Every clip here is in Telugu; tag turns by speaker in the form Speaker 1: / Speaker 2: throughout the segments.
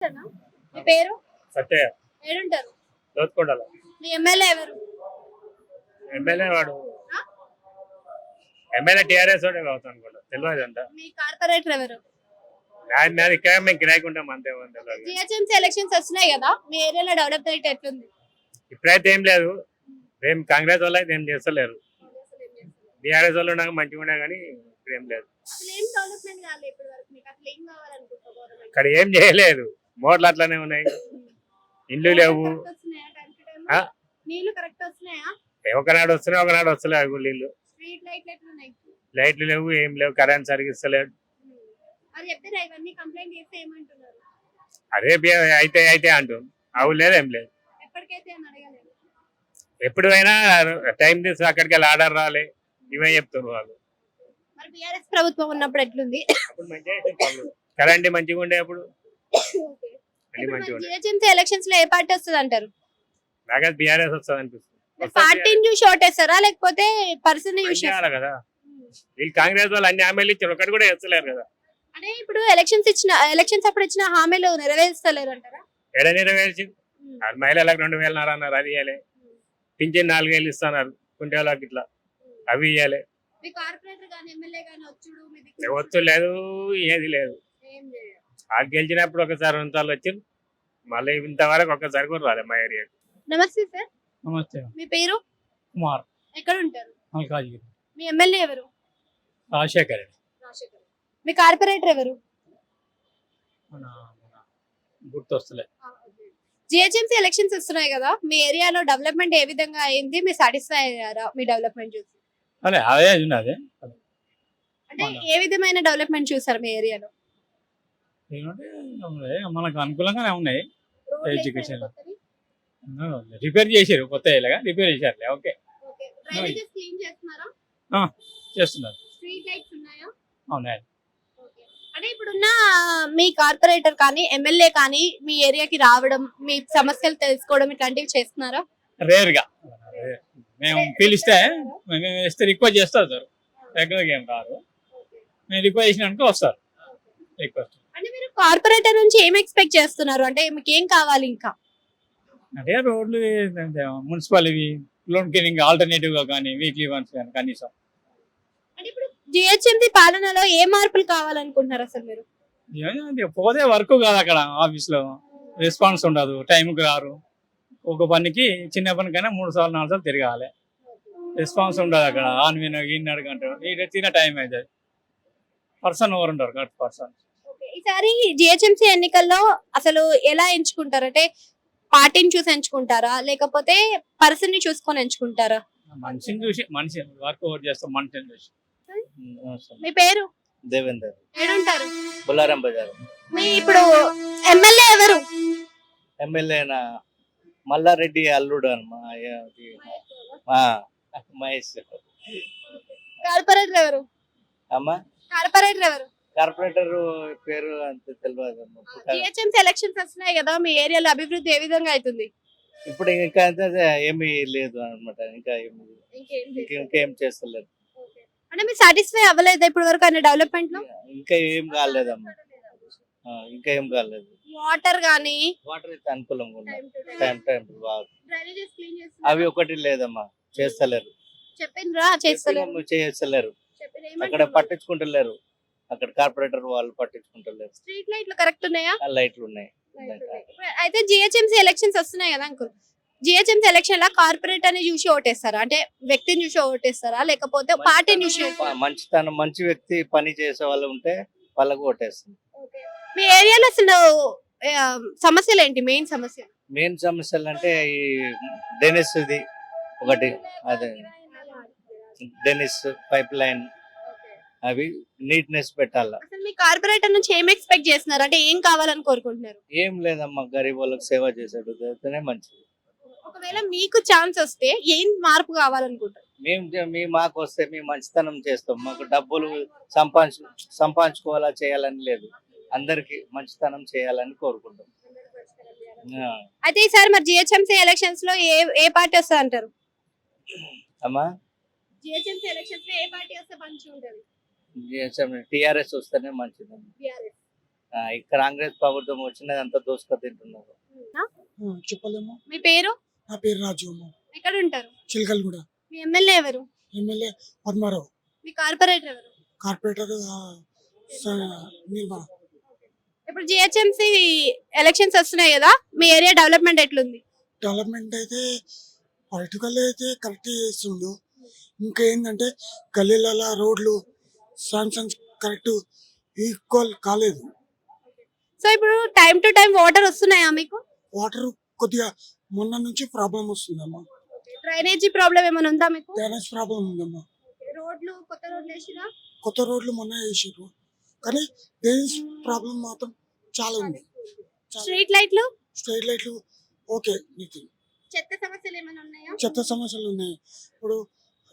Speaker 1: సరేనా? మీ పేరు?
Speaker 2: సత్యయ్య
Speaker 1: ఏడుంటారు?
Speaker 2: దోత్కొండల
Speaker 1: మీ ఎమ్మెల్యే ఎవరు?
Speaker 2: ఎమ్మెల్యే వాడు
Speaker 1: ఆ?
Speaker 2: ఎమ్మెల్యే టీఆర్ఎస్ వాడే కావచ్చు అనుకుంటా, తెలియదు అంట.
Speaker 1: మీ కార్పొరేటర్ ఎవరు?
Speaker 2: నాది ఇక్కడ మేము కిరాయికుంటాం అంతే, తెలియదు.
Speaker 1: జిహెచ్ఎంసీ ఎలక్షన్స్ వస్తున్నాయి కదా, మీ ఏరియాలో డెవలప్మెంట్ ఎట్లుంది?
Speaker 2: ఇప్పుడైతే ఏం లేదు, ఏం కాంగ్రెస్ వాళ్ళు అయితే ఏం చేస్తలేరు. టీఆర్ఎస్ వాళ్ళు ఉండగా మంచిగా ఉండే కానీ ఇప్పుడు ఏం లేదు.
Speaker 1: అసలు ఏం డెవలప్మెంట్ కాలేదు ఇప్పటి వరకు. మీకు అసలు ఏం కావాలనుకుంటున్నారు గవర్నమెంట్?
Speaker 2: ఇక్కడ ఏం చేయలేదు, మోర్లు అట్లానే ఉన్నాయి, ఇండ్లు లేవు.
Speaker 1: కరెక్ట్ వస్తున్నాయా? టైంకి టైం
Speaker 2: ఆ?
Speaker 1: నీళ్లు కరెక్ట్ వస్తున్నాయా?
Speaker 2: ఒకనాడు వస్తున్నాయి, ఒకనాడు వస్తలేవు నీళ్ళు.
Speaker 1: స్ట్రీట్ లైట్లు ఎట్లున్నాయి?
Speaker 2: లైట్లు లేవు, ఏం లేవు, కరెంట్ సరిగ్గా ఇస్తలేదు.
Speaker 1: మరి చెప్తారా ఇవన్నీ కంప్లైంట్ చేస్తే ఏమంటున్నారు?
Speaker 2: అదే అయితే అయితే అంటూ అవు లేదు, ఏం లేదు.
Speaker 1: ఎప్పటికైతే అని అడగలేదు.
Speaker 2: ఎప్పుడు అయినా టైం తీసి అక్కడికి వెళ్ళి ఆర్డర్ రాలే, ఇవే చెప్తున్నారు వాళ్ళు.
Speaker 1: మరి బీఆర్ఎస్ ప్రభుత్వం ఉన్నప్పుడు ఎట్లుంది?
Speaker 2: అప్పుడు మంచిగా కరెంట్ మంచిగా ఉండే, అప్పుడు అన్ని మంచిగా ఉండే.
Speaker 1: జిహెచ్ఎంసీ ఎలక్షన్స్ లో ఏ పార్టీ వస్తుంది అంటారు?
Speaker 2: నాకైతే బీఆర్ఎస్ వస్తుంది అనిపిస్తుంది.
Speaker 1: పార్టీని చూసి ఓటేస్తారా లేకపోతే పర్సన్ ని చూసి?
Speaker 2: చేయాలి కదా, వీళ్ళు కాంగ్రెస్ వాళ్ళు అన్ని హామీలు ఇచ్చారు, ఒకటి కూడా చేస్తలేరు కదా.
Speaker 1: అంటే ఇప్పుడు ఎలక్షన్స్ అప్పుడు ఇచ్చిన హామీలు నెరవేర్చలేరు అంటారా?
Speaker 2: ఎడ నెరవేర్చి మహిళలకు 2,000 అన్నారు, అది ఇవ్వాలి. పింఛన్ 4,000 ఇస్తున్నారు కుంటేళ్ళకి, ఇట్లా అవి ఇవ్వాలి.
Speaker 1: మీ కార్పొరేటర్ గాని ఎమ్మెల్యే గాని వచ్చుడు మీ దిక్కు
Speaker 2: ఒత్తు లేదు, ఏది లేదు.
Speaker 1: ఏం లేదు.
Speaker 2: వాళ్ళు గెలిచినప్పుడు ఒకసారి 2 సార్లు వచ్చింది, మళ్ళీ ఇంతవరకు ఒక్కసారి కూడా రాలేదు మా ఏరియాకి.
Speaker 1: నమస్తే సార్.
Speaker 3: నమస్తే.
Speaker 1: మీ పేరు?
Speaker 3: కుమార్,
Speaker 1: ఎక్కడ ఉంటారు?
Speaker 3: మల్కాజ్గిరి.
Speaker 1: మీ ఎమ్మెల్యే ఎవరు?
Speaker 3: రాజశేఖర్ రెడ్డి.
Speaker 1: మీ కార్పొరేటర్ ఎవరు?
Speaker 3: మన గుర్తొస్తలే.
Speaker 1: జిహెచ్ఎంసీ ఎలక్షన్స్ వస్తున్నాయి కదా, మీ ఏరియాలో డెవలప్మెంట్ ఏ విధంగా అయింది? మీరు సాటిస్ఫై అయ్యారా మీ డెవలప్మెంట్ చూసి?
Speaker 3: అదే అదే ఉన్నది.
Speaker 1: అంటే ఏ విధమైన డెవలప్మెంట్ చూసారు మీ ఏరియాలో?
Speaker 3: ఏమంటే మనకు అనుకూలంగానే ఉన్నాయి. ఎడ్యుకేషన్ రిపేర్ చేశారు, కొత్త ఇలాగా రిపేర్ చేశారులే. ఓకే,
Speaker 1: డ్రైనేజెస్ క్లీన్ చేస్తున్నారా?
Speaker 3: చేస్తున్నారు.
Speaker 1: స్ట్రీట్ లైట్స్ ఉన్నాయా?
Speaker 3: అవునాయి.
Speaker 1: అంటే ఇప్పుడున్న మీ కార్పొరేటర్ కానీ ఎమ్మెల్యే కానీ మీ ఏరియాకి రావడం, మీ సమస్యలు తెలుసుకోవడం ఇట్లాంటివి చేస్తున్నారా?
Speaker 3: రేర్ గా మేము పిలిస్తే మేము ఇస్తే రిక్వెస్ట్ చేస్తారు సార్, రెగ్యులర్గా ఏం రారు. మేము రిక్వెస్ట్ చేసినాక వస్తారు. రిక్వెస్ట్
Speaker 1: అంటే మీరు కార్పొరేటర్ నుంచి ఏం ఎక్స్పెక్ట్ చేస్తున్నారు? అంటే మీకు ఏం కావాలి ఇంకా?
Speaker 3: అంటే రోడ్లు, మున్సిపాలిటీ లోన్ క్లీనింగ్ ఆల్టర్నేటివ్ గా కానీ వీక్లీ వన్స్ కానీ కనీసం.
Speaker 1: అంటే ఇప్పుడు జిహెచ్ఎంసీ పాలనలో ఏ మార్పులు కావాలనుకుంటున్నారు అసలు మీరు?
Speaker 3: పోతే వర్క్ కాదు, అక్కడ ఆఫీస్ లో రెస్పాన్స్ ఉండదు, టైంకి రారు. ఒక పనికి చిన్న పనికైనా 3 సార్లు 4 సార్లు తిరగాలి, రెస్పాన్స్ ఉండదు అక్కడ. ఈనాడు గంటలు తిన టైం అవుతుంది. పర్సన్ ఎవరు ఉంటారు, కరెక్ట్ పర్సన్.
Speaker 1: ఈసారి జిహెచ్ఎంసీ ఎన్నికల్లో అసలు ఎలా ఎంచుకుంటారు? అంటే పార్టీని చూసి ఎంచుకుంటారా లేకపోతే పర్సన్ ని చూసుకొని ఎంచుకుంటారా?
Speaker 3: మనిషిని చూసి, మనిషి వర్క్ ఓట్ చేస్తాం, మనిషిని చూసి.
Speaker 1: మీ పేరు?
Speaker 4: దేవేందర్,
Speaker 1: ఏడుంటారు?
Speaker 4: బుల్లారం బజార్.
Speaker 1: మీ ఇప్పుడు ఎమ్మెల్యే ఎవరు?
Speaker 4: ఎమ్మెల్యేనా మల్లారెడ్డి అల్లుడు మహేష్.
Speaker 1: కార్పొరేటర్ ఎవరు?
Speaker 4: అమ్మా,
Speaker 1: కార్పొరేటర్ ఎవరు?
Speaker 4: కార్పొరేటర్ పేరు అంత తెలియదు.
Speaker 1: జిహెచ్ఎంసీ ఎలక్షన్స్ వస్తున్నాయి కదా, మీ ఏరియాలో అభివృద్ధి ఏ విధంగా అవుతుంది?
Speaker 4: ఇప్పుడు ఇంకా ఏమీ లేదు అనమాట, ఇంకేం చేస్తలేదు.
Speaker 1: అంటే మీరు సాటిస్ఫై అవ్వలేదు ఇప్పటి వరకు అనే డెవలప్మెంట్ లో?
Speaker 4: ఇంకా ఏం కాలేదమ్మా, ఇంకా ఏం కాలేదు.
Speaker 1: వాటర్ గానీ
Speaker 4: వాటర్ అయితే అనుకూలంగా ఉన్నాయి, టైం బాగా.
Speaker 1: డ్రైనేజెస్ క్లీన్
Speaker 4: అవి ఒకటి లేదమ్మా, చేస్తలేరు.
Speaker 1: చెప్పిండ్రా? చేస్తలేరు.
Speaker 4: చేస్తలేరు, అక్కడ పట్టించుకుంటలేరు. అక్కడ కార్పొరేటర్ వాళ్ళు పట్టించుకుంటలేరు.
Speaker 1: స్ట్రీట్ లైట్లు కరెక్ట్ ఉన్నాయా?
Speaker 4: లైట్లు ఉన్నాయి.
Speaker 1: అయితే జిహెచ్ఎంసీ ఎలక్షన్స్ వస్తున్నాయి కదా అంకుల్, జిహెచ్ఎంసీ ఎలక్షన్ లా కార్పొరేటర్ ని చూసి ఓటేస్తారా? అంటే వ్యక్తిని చూసి ఓటేస్తారా లేకపోతే పార్టీని చూసి?
Speaker 4: మంచితనం, మంచి వ్యక్తి పని చేసే వాళ్ళు ఉంటే వాళ్ళకు ఓటేస్తుంది.
Speaker 1: మీ ఏరియాలో అసలు సమస్యలు ఏంటి? మెయిన్
Speaker 4: సమస్యలు అంటే ఈ డెనిస్ ఇది ఒకటి, అదే డెనిస్ పైప్ లైన్, అవి నీట్నెస్ పెట్టాల.
Speaker 1: అసలు మీ కార్పొరేటర్ నుంచి ఏం ఎక్స్పెక్ట్ చేస్తున్నారు? అంటే ఏం కావాలని కోరుకుంటున్నారు?
Speaker 4: ఏం లేదమ్మా, గరీబ్ వాళ్ళకి సేవ చేసేది అయితేనే మంచిది.
Speaker 1: ఒకవేళ మీకు ఛాన్స్ వస్తే ఏం మార్పు కావాలనుకుంటారు?
Speaker 4: మాకు వస్తే మేము మంచితనం చేస్తాం. మాకు డబ్బులు సంపాదించుకోవాలా చేయాలని లేదు, అందరికి మంచితనం చేయాలని కోరుకుంటాం.
Speaker 1: అయితే ఈసారి మరి జిహెచ్ఎంసీ ఎలక్షన్స్ లో ఏ పార్టీ వస్తుంది అంటారు?
Speaker 4: అమ్మా,
Speaker 1: జిహెచ్ఎంసీ ఎలక్షన్స్ లో ఏ పార్టీ వస్తే మంచిగా ఉంటది?
Speaker 4: టీఆర్ఎస్ వస్తేనే మంచిది. ఈ కాంగ్రెస్ ప్రభుత్వం వచ్చినదంతా దోసుక తింటున్నారు.
Speaker 5: చెప్పలేము.
Speaker 1: మీ పేరు?
Speaker 5: నా పేరు రాజు అమ్మ.
Speaker 1: ఎక్కడ ఉంటారు?
Speaker 5: చిలకలు కూడా.
Speaker 1: మీ ఎమ్మెల్యే ఎవరు?
Speaker 5: ఎమ్మెల్యే పద్మారావు.
Speaker 1: మీ కార్పొరేటర్ ఎవరు?
Speaker 5: కార్పొరేటర్ నిర్మల.
Speaker 1: ఇప్పుడు జిహెచ్ఎంసీ ఎలక్షన్స్ వస్తున్నాయి కదా, మీ ఏరియా డెవలప్మెంట్ ఎట్లుంది?
Speaker 5: డెవలప్మెంట్ అయితే పొలిటికల్ అయితే కరెక్ట్ చేస్తుండు. ఇంకా ఏంటంటే గల్లీలలో రోడ్లు శాంక్షన్స్ కరెక్ట్ ఈక్వల్ కాలేదు.
Speaker 1: సో ఇప్పుడు టైం టు టైం వాటర్ వస్తున్నాయా మీకు?
Speaker 5: వాటర్ కొద్దిగా మొన్న నుంచి ప్రాబ్లం వస్తుందమ్మా.
Speaker 1: డ్రైనేజీ ప్రాబ్లం ఏమైనా ఉందా మీకు?
Speaker 5: డ్రైనేజ్ ప్రాబ్లం ఉందమ్మా.
Speaker 1: రోడ్లు కొత్త రోడ్లు వేసిరా?
Speaker 5: కొత్త రోడ్లు మొన్న వేసారు కానీ డ్రైనేజ్ ప్రాబ్లం మాత్రం చాలా ఉంది.
Speaker 1: స్ట్రీట్ లైట్లు?
Speaker 5: స్ట్రీట్ లైట్లు ఓకే. నీకు
Speaker 1: చెత్త సమస్యలు ఏమైనా ఉన్నాయా?
Speaker 5: చెత్త సమస్యలు ఉన్నాయి. ఇప్పుడు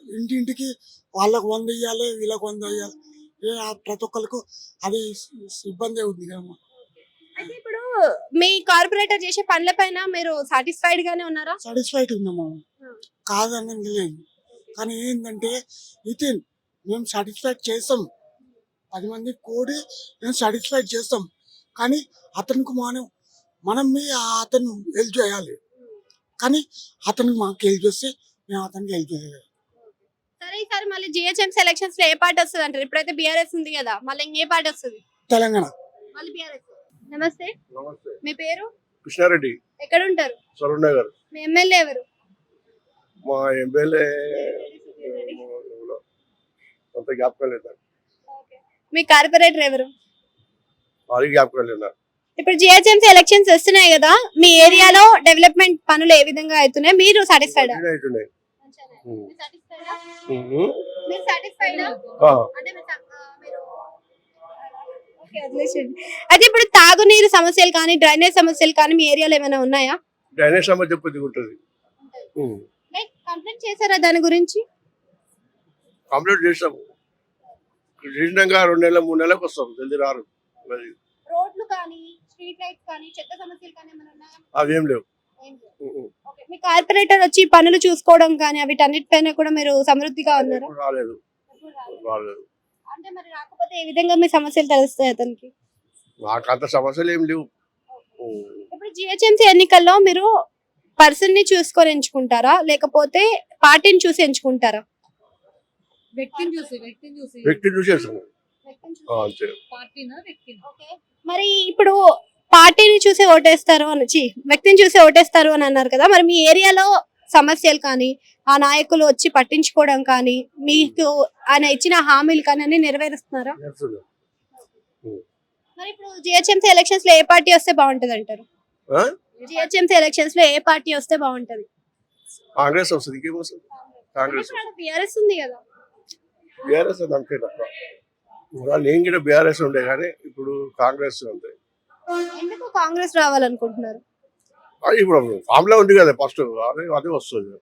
Speaker 5: ఇంటింటికి వాళ్ళకు 100 ఇవ్వాలి, వీళ్ళకి 100 ఇవ్వాలి. ప్రతి ఒక్కరికి అది ఇబ్బంది ఉంది కదమ్మా.
Speaker 1: అయితే ఇప్పుడు మీ కార్పొరేటర్ చేసే పనుల పైన మీరు సాటిస్ఫైడ్ గానే ఉన్నారా?
Speaker 5: సాటిస్ఫైడ్ ఉందమ్మా, కాదని లేదు. కానీ ఏంటంటే నితిన్ మేము సాటిస్ఫైడ్ చేస్తాం, 10 మంది కూడి మేము సాటిస్ఫైడ్ చేస్తాం. కానీ అతనికి మనం అతను హెల్ప్ చేయాలి. కానీ అతనికి మాకు హెల్ప్ చేస్తే మేము అతనికి హెల్ప్ చేయాలి.
Speaker 1: సరే, ఈసారి మళ్ళీ జిహెచ్ఎంసీ ఎలక్షన్స్ లో ఏ పార్టీ వస్తుంది అంటారు? ఇప్పుడైతే బీఆర్ఎస్ ఉంది కదా, మళ్ళీ ఇంకే పార్టీ వస్తుంది?
Speaker 5: తెలంగాణ.
Speaker 1: మళ్ళీ బీఆర్ఎస్. నమస్తే,
Speaker 6: నమస్తే.
Speaker 1: మీ పేరు?
Speaker 6: కృష్ణారెడ్డి,
Speaker 1: ఎక్కడ ఉంటారు?
Speaker 6: సరూర్ నగర్.
Speaker 1: మీ ఎమ్మెల్యే ఎవరు?
Speaker 6: మా ఎమ్మెల్యే అంత జ్ఞాపకం లేదు,
Speaker 1: మీ కార్పొరేటర్ ఎవరు?
Speaker 6: అది జ్ఞాపకం లేదు.
Speaker 1: ఇప్పుడు జిహెచ్ఎంసీ ఎలక్షన్స్ వస్తున్నాయి కదా, మీ ఏరియాలో డెవలప్మెంట్ పనులు ఏ విధంగా అవుతున్నాయి? మీరు సాటిస్ఫైడ్?
Speaker 6: అవుతున్నాయి.
Speaker 1: అయితే ఇప్పుడు తాగునీరు సమస్యలు కానీ డ్రైనేజ్ సమస్యలు కానీ మీ ఏరియాలో ఏమైనా ఉన్నాయా?
Speaker 6: డ్రైనేజ్ సమస్య కొద్దిగా ఉంటుంది.
Speaker 1: కంప్లైంట్ చేశారా దాని గురించి?
Speaker 6: కంప్లీట్ చేస్తాము. రీజనంగా 2 నెలలు 3 నెలలకు వస్తాం, జల్దీ రారు. అది
Speaker 1: రోడ్లు కానీ స్ట్రీట్ లైట్స్ కానీ చెత్త సమస్యలు కానీ ఏమైనా ఉన్నాయా?
Speaker 6: అవేం లేవు.
Speaker 1: ఓకే, మీ కార్పొరేటర్ వచ్చి పనులు చూసుకోవడం కానీ వీటన్నిటిపైన కూడా మీరు సమృద్ధిగా ఉన్నారా?
Speaker 6: ఎప్పుడు రాలేదు.
Speaker 1: అంటే మరి రాకపోతే ఏ విధంగా మీ సమస్యలు తెలుస్తాయి అతనికి?
Speaker 6: మాకు అంత సమస్యలు ఏం లేవు.
Speaker 1: ఇప్పుడు జిహెచ్ఎంసీ ఎన్నికల్లో మీరు పర్సన్ ని చూసుకొని ఎంచుకుంటారా లేకపోతే పార్టీని చూసి ఎంచుకుంటారా?
Speaker 6: వ్యక్తిని చూసేస్తాము అంతే.
Speaker 1: ఓకే, మరి ఇప్పుడు పార్టీని చూసి ఓటేస్తారు అని వ్యక్తిని చూసి ఓటేస్తారు అని అన్నారు కదా, మరి మీ ఏరియాలో సమస్యలు కానీ ఆ నాయకులు వచ్చి పట్టించుకోవడం కానీ మీకు ఆయన ఇచ్చిన హామీలు కానీ అన్ని నెరవేరుస్తున్నారా? మరి ఇప్పుడు జిహెచ్ఎంసీ ఎలక్షన్స్ లో ఏ పార్టీ వస్తే బాగుంటది అంటారు? జిహెచ్ఎంసీ ఎలక్షన్స్ లో ఏ పార్టీ వస్తే బాగుంటది?
Speaker 6: కాంగ్రెస్ వస్తుంది. ఇంకేం వస్తుంది? కాంగ్రెస్.
Speaker 1: బీఆర్ఎస్ ఉంది కదా.
Speaker 6: బీఆర్ఎస్ అంతే తప్ప. నేను కూడా బీఆర్ఎస్ ఉండే కానీ ఇప్పుడు కాంగ్రెస్ అంతే.
Speaker 1: ఎందుకు కాంగ్రెస్ రావాలనుకుంటున్నారు?
Speaker 6: ఇప్పుడు ఫామ్ లో ఉంది కదా ఫస్ట్, అదే వస్తుంది.